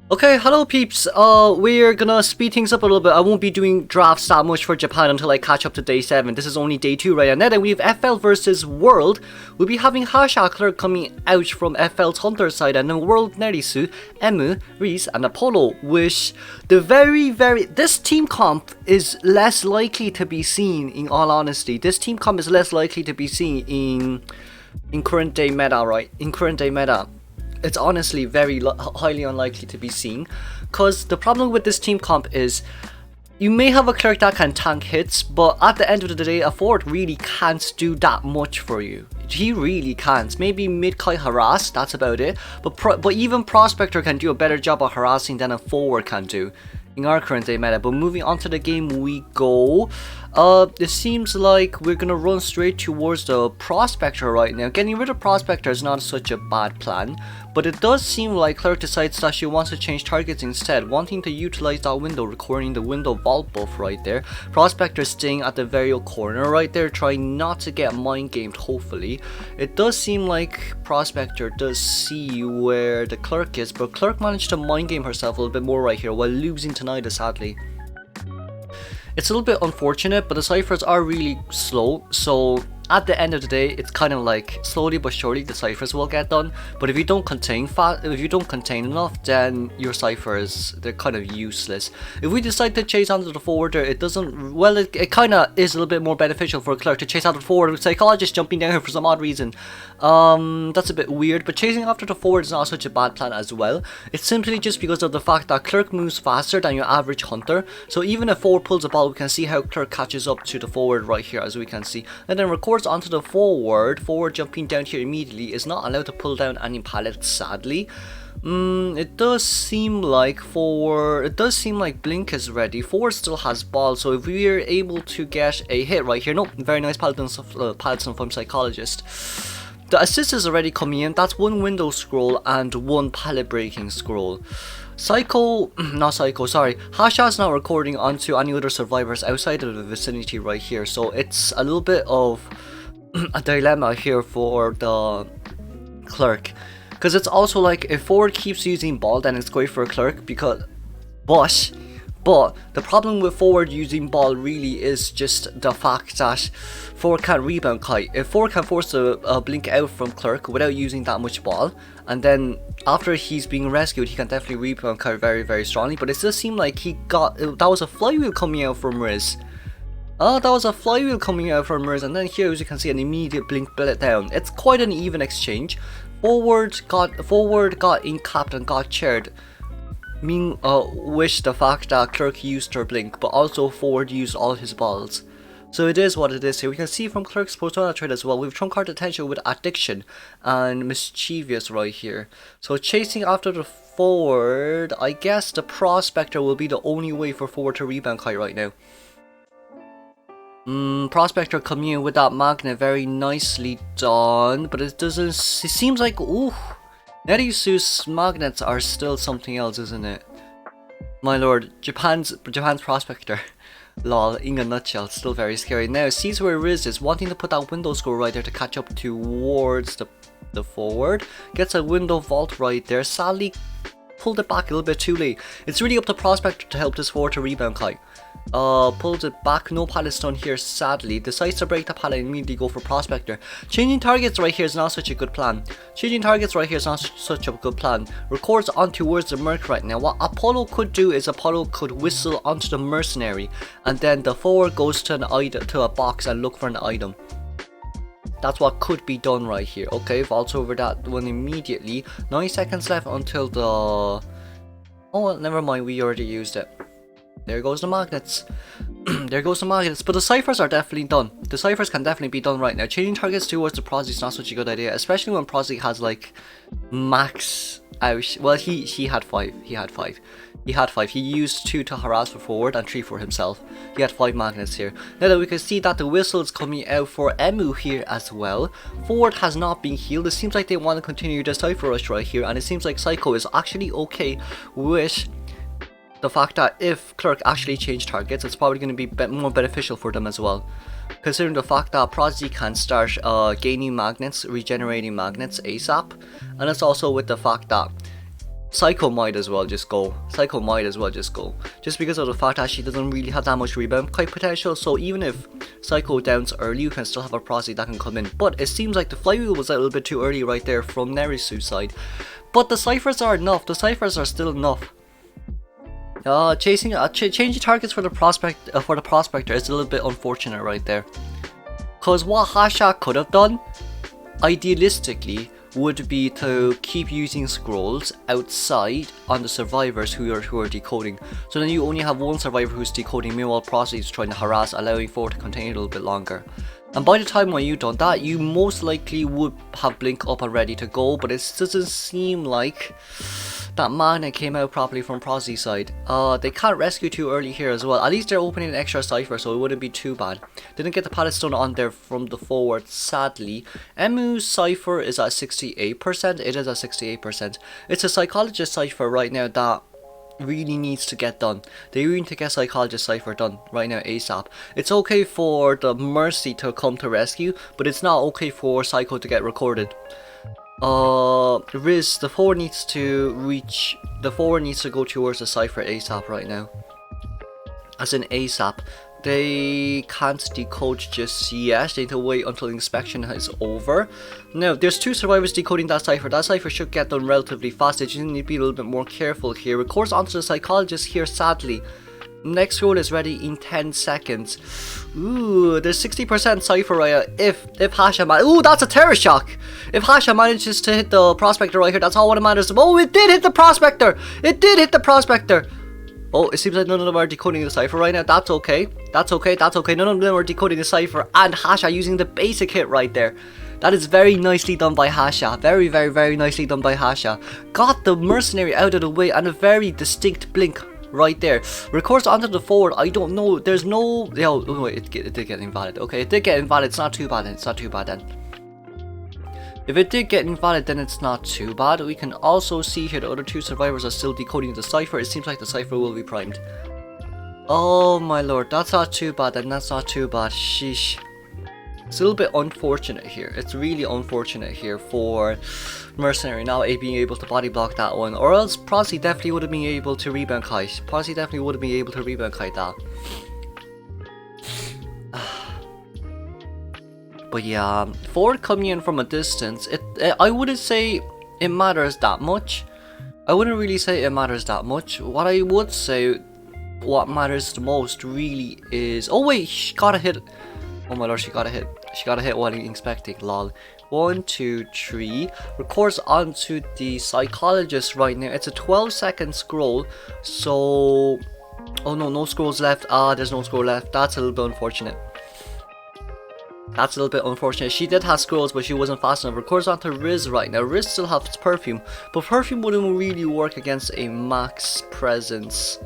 Okay, hello peeps. We're gonna speed things up a little bit. I won't be doing drafts that much for Japan until I catch up to day 7. This is only day 2 right now. Then we have FL versus World. We'll be having Hasha Clerk coming out from FL's Hunter side, and then World Nerisu, Emu, Reese, and Apollo. Which this team comp is less likely to be seen. In all honesty, this team comp is less likely to be seen in current day meta, right? In current day meta. It's honestly very highly unlikely to be seen, because the problem with this team comp is you may have a clerk that can tank hits, but at the end of the day, a forward really can't do that much for you. He really can't. Maybe mid-kai harass, that's about it, but even Prospector can do a better job of harassing than a forward can do in our current day meta. But moving on to the game we go. It seems like we're gonna run straight towards the Prospector right now. Getting rid of Prospector is not such a bad plan, but it does seem like Clerk decides that she wants to change targets instead, wanting to utilize that window, recording the window vault buff right there. Prospector staying at the very corner right there, trying not to get mind gamed, hopefully. It does seem like Prospector does see where the Clerk is, but Clerk managed to mind game herself a little bit more right here while losing to Nida, sadly. It's a little bit unfortunate, but the ciphers are really slow, so at the end of the day, it's kind of like slowly but surely the ciphers will get done. But if you don't contain enough, then your ciphers, they're kind of useless. If we decide to chase onto the forwarder, it doesn't, well, it kind of is a little bit more beneficial for a Clerk to chase after the forward with Psychologist jumping down here for some odd reason. That's a bit weird, but chasing after the forward is not such a bad plan as well. It's simply just because of the fact that Clerk moves faster than your average Hunter, so even if forward pulls a ball, we can see how Clerk catches up to the forward right here, as we can see, and then records onto the forward jumping down here immediately, is not allowed to pull down any pallets, sadly. It does seem like Blink is ready. Forward still has ball, so if we are able to get a hit right here, no, very nice Paladin from Psychologist. The assist is already coming in. That's one window scroll and one pallet breaking scroll. Hasha's not recording onto any other survivors outside of the vicinity right here, so it's a little bit of a dilemma here for the Clerk, because it's also like if forward keeps using ball, then it's great for a Clerk, because but the problem with forward using ball really is just the fact that forward can't rebound kite. If forward can force a blink out from Clerk without using that much ball, and then after he's being rescued, he can definitely rebound kite very, very strongly. But it does seem like that was a flywheel coming out from Riz. That was a flywheel coming out from Riz, and then here, as you can see, an immediate blink bullet down. It's quite an even exchange. Forward got incapped and got chaired. Wish the fact that Clerk used her blink, but also forward used all his balls. So it is what it is here. We can see from Clerk's Persona trade as well, we've trump card attention with Addiction and Mischievous right here. So chasing after the forward, I guess the Prospector will be the only way for forward to rebound kite right now. Prospector coming in with that magnet, very nicely done, but it seems like, ooh, Nerisu's magnets are still something else, isn't it? My lord, Japan's Prospector. Lol, in a nutshell, still very scary. Now, sees where Riz is, wanting to put that window scroll right there to catch up towards the forward. Gets a window vault right there, sadly pulled it back a little bit too late. It's really up to Prospector to help this forward to rebound kite. Pulls it back, no pallet stun here, sadly. Decides to break the pallet and immediately go for Prospector. Changing targets right here is not such a good plan. Records on towards the Merc right now. What Apollo could do is Apollo could whistle onto the Mercenary, and then the forward goes to a box and look for an item. That's what could be done right here. Okay, vaults over that one immediately. 9 seconds left until the... oh well, never mind, we already used it. There goes the magnets. There goes the magnets. But the ciphers are definitely done. The ciphers can definitely be done right now. Changing targets towards the Prosy is not such a good idea, especially when Prosy has like max out. Well, he had 5. He used 2 to harass for forward and 3 for himself. He had 5 magnets here. Now that we can see that the whistle is coming out for Emu here as well. Forward has not been healed. It seems like they want to continue the cipher rush right here, and it seems like Psycho is actually okay with the fact that if Clerk actually changed targets, it's probably going to be more beneficial for them as well. Considering the fact that Prosy can start gaining magnets, regenerating magnets ASAP, and it's also with the fact that Psycho might as well just go. Psycho might as well just go. Just because of the fact that she doesn't really have that much rebound kite potential. So even if Psycho downs early, you can still have a Prosy that can come in. But it seems like the flywheel was a little bit too early right there from Nerisu's side. But the ciphers are enough. The ciphers are still enough. Changing targets for the prospector is a little bit unfortunate right there. Cause what Hasha could have done, idealistically, would be to keep using scrolls outside on the survivors who are decoding. So then you only have one survivor who's decoding, meanwhile Prosy is trying to harass, allowing for it to continue a little bit longer. And by the time when you've done that, you most likely would have Blink up and ready to go, but it doesn't seem like that mana came out properly from Prosy's side. They can't rescue too early here as well. At least they're opening an extra cipher, so it wouldn't be too bad. Didn't get the pallet stone on there from the forward, sadly. Emu's cipher is at 68%. It is at 68%. It's a psychologist cipher right now that really needs to get done. They really need to get psychologist cipher done right now ASAP. It's okay for the Mercy to come to rescue, but it's not okay for Psycho to get recorded. Riz, the forward needs to go towards the cipher ASAP right now. As in ASAP. They can't decode just yet. They need to wait until inspection is over. Now, there's two survivors decoding that cipher. That cipher should get done relatively fast. They just need to be a little bit more careful here. Records onto the psychologist here, sadly. Next roll is ready in 10 seconds. Ooh, there's 60% cipher right here. If Hasha ooh, that's a terror shock. If Hasha manages to hit the prospector right here, that's all what matters. Oh, it did hit the prospector. It did hit the prospector. Oh, it seems like none of them are decoding the cipher right now. That's okay. That's okay. That's okay. None of them are decoding the cipher. And Hasha using the basic hit right there. That is very nicely done by Hasha. Very, very, very nicely done by Hasha. Got the mercenary out of the way and a very distinct blink right there. Records onto the forward. I don't know. There's no... Oh, wait, it did get invalid. Okay, it did get invalid. It's not too bad then. It's not too bad then. If it did get invalid, then it's not too bad. We can also see here the other two survivors are still decoding the cipher. It seems like the cipher will be primed. Oh my lord, that's not too bad then. That's not too bad. Sheesh. It's a little bit unfortunate here. It's really unfortunate here for Mercenary now being able to body block that one. Or else Prosy definitely would have been able to rebound kite. Prosy definitely would have been able to rebound kite that. But yeah, forward coming in from a distance, I wouldn't say it matters that much. I wouldn't really say it matters that much. What I would say, what matters the most really is... Oh wait, she got a hit. Oh my lord, she got a hit. She got a hit while inspecting, lol. 1, 2, 3. Records onto the psychologist right now. It's a 12-second scroll. So... Oh no, no scrolls left. There's no scroll left. That's a little bit unfortunate. That's a little bit unfortunate. She did have scrolls, but she wasn't fast enough. Records onto Riz right now. Riz still has perfume, but perfume wouldn't really work against a max presence.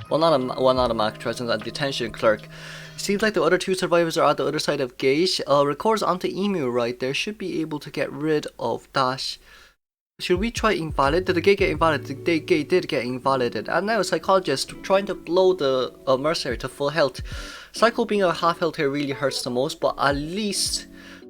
Well, not a max presence, a detention clerk. Seems like the other two survivors are at the other side of Gage. Records onto Emu right there. Should be able to get rid of Dash. Should we try invalid? Did the gate get invalidated? The gate did get invalidated. And now a psychologist trying to blow the mercenary to full health. Psycho being at half health here really hurts the most, but at least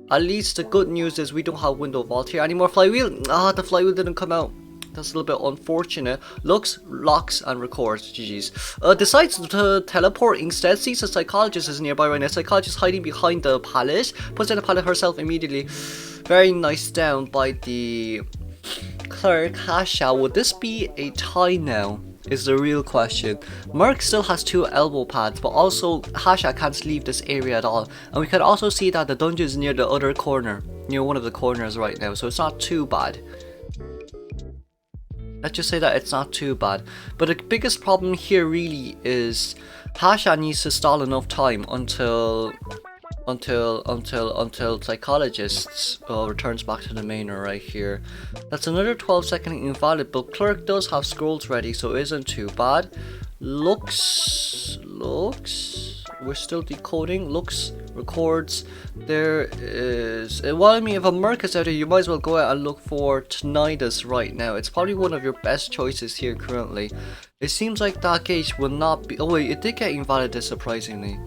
the good news is we don't have window vault here anymore. Flywheel. The flywheel didn't come out. That's a little bit unfortunate. Looks, locks, and records. GG's. Decides to teleport instead. Sees a psychologist is nearby right now. Psychologist hiding behind the pallet. Puts down the pallet herself immediately. Very nice down by the Clerk. Hasha. Would this be a tie now? Is the real question. Merc still has 2 elbow pads, but also Hasha can't leave this area at all. And we can also see that the dungeon is near the other corner. Near one of the corners right now. So it's not too bad. Let's just say that it's not too bad. But the biggest problem here really is Hasha needs to stall enough time until psychologists returns back to the main right here. That's another 12-second invalid, but Clerk does have scrolls ready, so it isn't too bad. Looks, we're still decoding. Looks, records. There is... Well, I mean, if a Merc is out here, you might as well go out and look for Tinnitus right now. It's probably one of your best choices here currently. It seems like that gauge will not be... Oh wait, it did get invalidated surprisingly.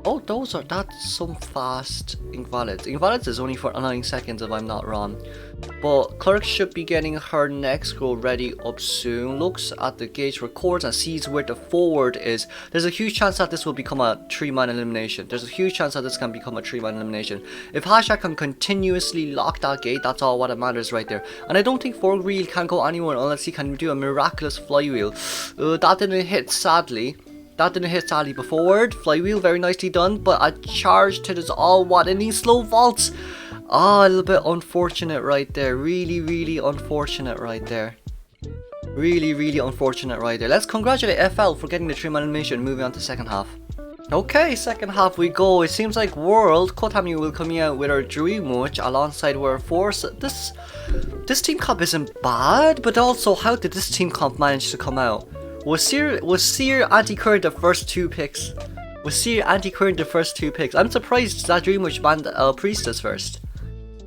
Oh, that's some fast invalids. Invalids is only for 9 seconds if I'm not wrong. But Clerk should be getting her next goal ready up soon. Looks at the gauge, records, and sees where the forward is. There's a huge chance that this will become a 3-man elimination. There's a huge chance that this can become a 3-man elimination. If Hasha can continuously lock that gate, that's all what matters right there. And I don't think forward wheel can go anywhere unless he can do a miraculous flywheel. That didn't hit, sadly. That didn't hit sadly, but forward, flywheel, very nicely done, but a charge to this all what, and these slow vaults. Ah, a little bit unfortunate right there, really unfortunate right there. Really unfortunate right there. Let's congratulate FL for getting the 3-man elimination, moving on to second half. Okay, second half we go. It seems like World, Kotami will come out with our Dream Watch alongside our Force. This team comp isn't bad, but also how did this team comp manage to come out? Was Seer anti-current the first 2 picks? Was Seer anti-current the first 2 picks? I'm surprised that Dreamwitch banned Priestess first.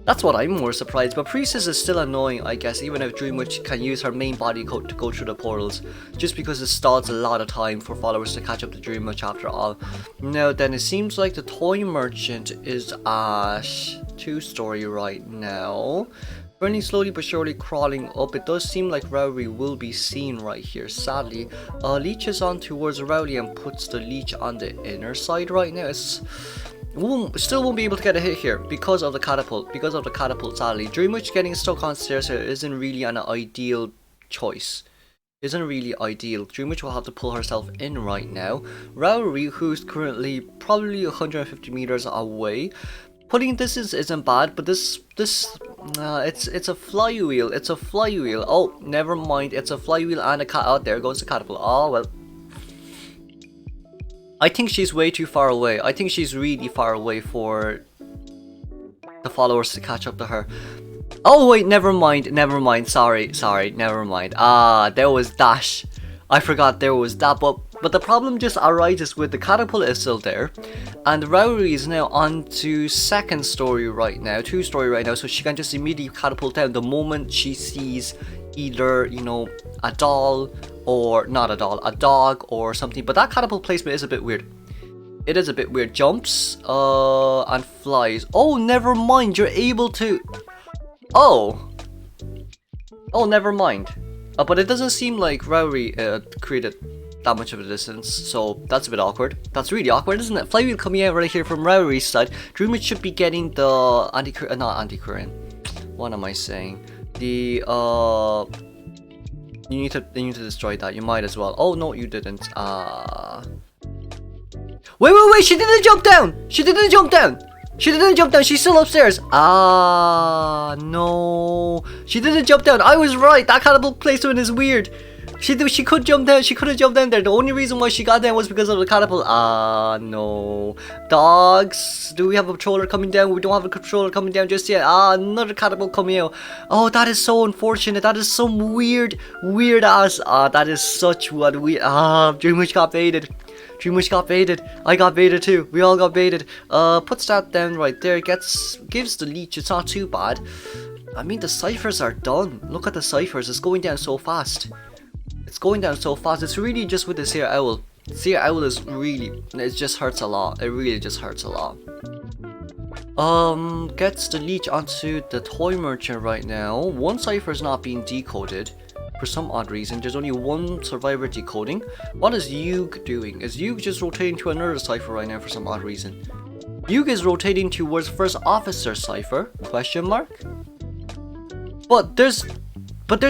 That's what I'm more surprised, but Priestess is still annoying, I guess, even if Dreamwitch can use her main body code to go through the portals, just because it stalls a lot of time for followers to catch up to Dreamwitch after all. Now then, it seems like the Toy Merchant is Ash 2-story right now. Burning slowly but surely crawling up. It does seem like Rowley will be seen right here, sadly. Leeches on towards Rowley and puts the leech on the inner side right now. Still won't be able to get a hit here because of the catapult. Sadly. Dreamwitch getting stuck on stairs here isn't really an ideal choice. Isn't really ideal. Dreamwitch will have to pull herself in right now. Rowley, who's currently probably 150 meters away. Putting distance isn't bad, but it's a flywheel. It's a flywheel. Oh, never mind. It's a flywheel and a cat. Out there goes the catapult. Oh well. I think she's way too far away. I think she's really far away for the followers to catch up to her. Oh wait, never mind. Sorry, never mind. There was dash. I forgot there was that, but the problem just arises with the catapult is still there, and Rowley is now on to 2nd story right now, 2-story right now, so she can just immediately catapult down the moment she sees either, you know, a doll or not a doll, a dog or something. But that catapult placement is a bit weird. It is a bit weird. Jumps and flies. Oh, never mind. You're able to. Oh, never mind. But it doesn't seem like Rowley created that much of a distance, so that's a bit awkward. That's really awkward, isn't it? Flywheel coming out right here from Rowley's side. Dreamwitch should be getting the not anti-current. What am I saying? The you need to destroy that. You might as well. Oh no, you didn't. Wait! She didn't jump down. She didn't jump down. She's still upstairs. No. She didn't jump down. I was right. That catapult placement is weird. She could jump down. She could have jumped down there. The only reason why she got down was because of the catapult. No. Dogs. Do we have a controller coming down? We don't have a controller coming down just yet. Another catapult coming out. Oh, that is so unfortunate. That is some weird ass. That is such what we. Dreamwitch got baited. I got baited too. We all got baited. Puts that down right there. Gives the leech. It's not too bad. I mean, the ciphers are done. Look at the ciphers. It's going down so fast. It's really just with the Seer Owl. Seer Owl is really. It just hurts a lot. It really just hurts a lot. Gets the leech onto the Toy Merchant right now. One cipher is not being decoded. For some odd reason, there's only one survivor decoding. What is Yug doing? Is Yug just rotating to another cipher right now for some odd reason? Yug is rotating towards first officer cipher? Question mark? But there's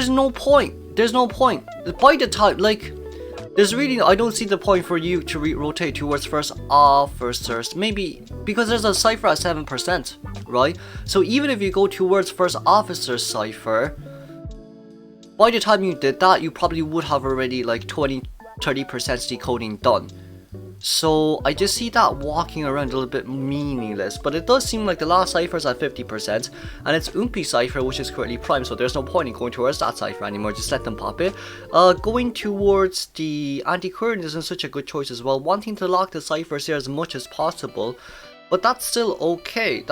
no point. By the time, like, there's really, I don't see the point for you to rotate towards first officers. Maybe because there's a cipher at 7%, right? So even if you go towards first officer cipher, by the time you did that, you probably would have already like 20-30% decoding done. So I just see that walking around a little bit meaningless, but it does seem like the last cipher is at 50%, and it's Oompi cipher which is currently prime, so there's no point in going towards that cipher anymore. Just let them pop it. Going towards the anti-current isn't such a good choice as well, wanting to lock the ciphers here as much as possible, but that's still okay.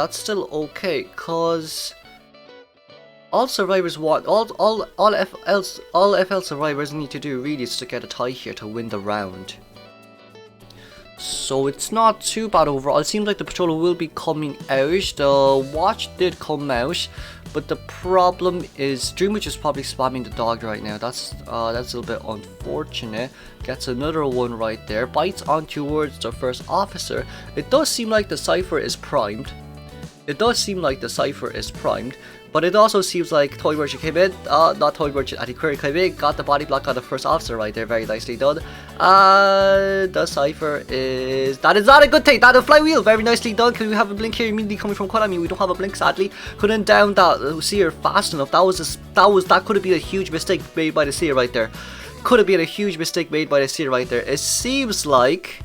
Cause all survivors want, all FL survivors need to do really is to get a tie here to win the round. So it's not too bad overall. It seems like the patrol will be coming out. The watch did come out, but the problem is Dreamwitch is probably spamming the dog right now. That's a little bit unfortunate. Gets another one right there. Bites on towards the first officer. It does seem like the cipher is primed. But it also seems like Toy Merchant came in, not Toy Merchant, Anti-Query came in, got the body block on the first officer right there, very nicely done. The cipher is, that is not a good thing, that is a flywheel, very nicely done. Can we have a blink here immediately coming from Konami? We don't have a blink sadly. Couldn't down that seer fast enough. That could have been a huge mistake made by the seer right there. It seems like,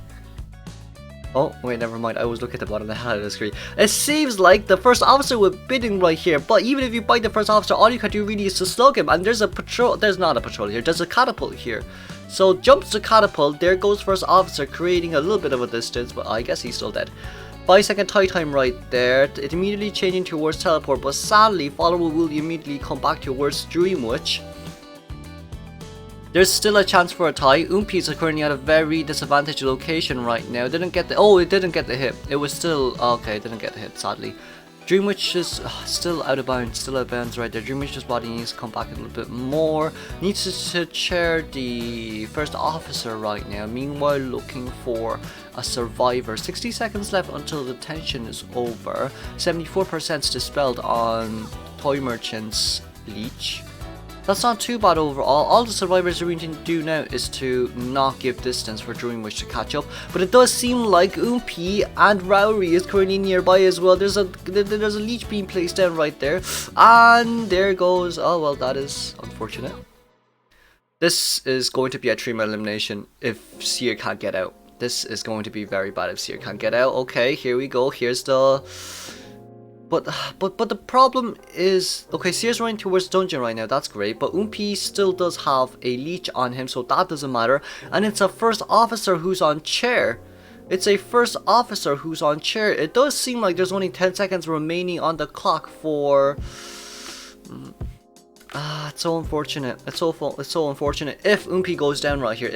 oh, wait, never mind. I was looking at the bottom of the screen. It seems like the first officer was bidding right here. But even if you bite the first officer, all you can do really is to slug him. And there's a patrol. There's not a patrol here. There's a catapult here. So jumps the catapult. There goes first officer, creating a little bit of a distance. But I guess he's still dead. 5-second tie time right there. It immediately changing towards teleport. But sadly, follower will immediately come back towards Dreamwitch. There's still a chance for a tie. Oompi is currently at a very disadvantaged location right now. It didn't get the hit. It was still, okay, it didn't get the hit, sadly. Dreamwitch is still out of bounds right there. Dreamwitch's body needs to come back a little bit more. Needs to chair the first officer right now. Meanwhile, looking for a survivor. 60 seconds left until the tension is over. 74% dispelled on Toy Merchant's leech. That's not too bad overall. All the survivors are going to do now is to not give distance for Dreamwitch to catch up. But it does seem like Oompi and Rowry is currently nearby as well. There's a leech being placed down right there. And there goes, oh well, that is unfortunate. This is going to be a 3-man elimination if Seer can't get out. This is going to be very bad if Seer can't get out. Okay, here we go. Here's the... But the problem is, okay, Seer's running towards dungeon right now, that's great, but Oompi still does have a leech on him, so that doesn't matter. And it's a first officer who's on chair. It does seem like there's only 10 seconds remaining on the clock for... it's so unfortunate. It's so unfortunate. If Oompi goes down right here,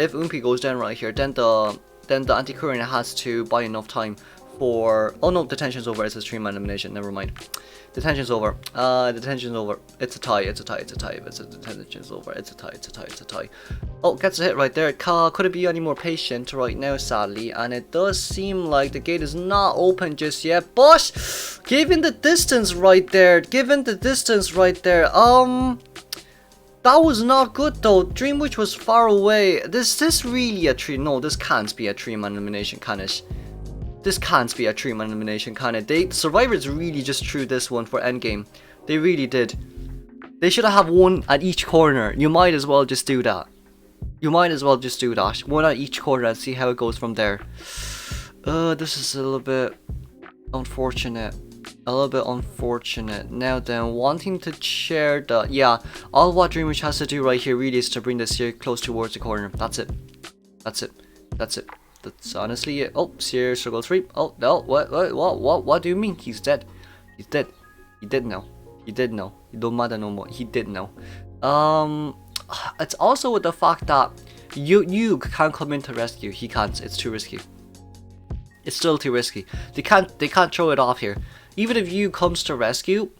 then the anti-current has to buy enough time for... Oh no, the tension's over. It's a 3-man elimination. Never mind. The tension's over. It's a tie. It's a tie. The tension's over. It's a tie. Oh, gets a hit right there. Couldn't be any more patient right now, sadly. And it does seem like the gate is not open just yet. But given the distance right there, that was not good though. Dreamwitch was far away. This really a tree? No, this can't be a 3-man elimination, can it? This can't be a 3-man elimination, can it? The survivors really just threw this one for endgame. They really did. They should have one at each corner. You might as well just do that. One at each corner and see how it goes from there. This is a little bit unfortunate. Now then, wanting to share the... Yeah, all what Dreamwitch has to do right here really is to bring the Seer close towards the corner. That's it. That's honestly it. Oh, Seer circle 3. Oh, no, what do you mean? He's dead. He did know. It don't matter no more. He did know. It's also with the fact that you can't come in to rescue. He can't. It's too risky. It's still too risky. They can't throw it off here. Even if you comes to rescue,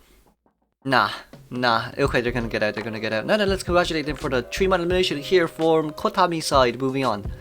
nah. Okay, they're gonna get out. Now then, let's congratulate them for the 3-man elimination here from Konami side. Moving on.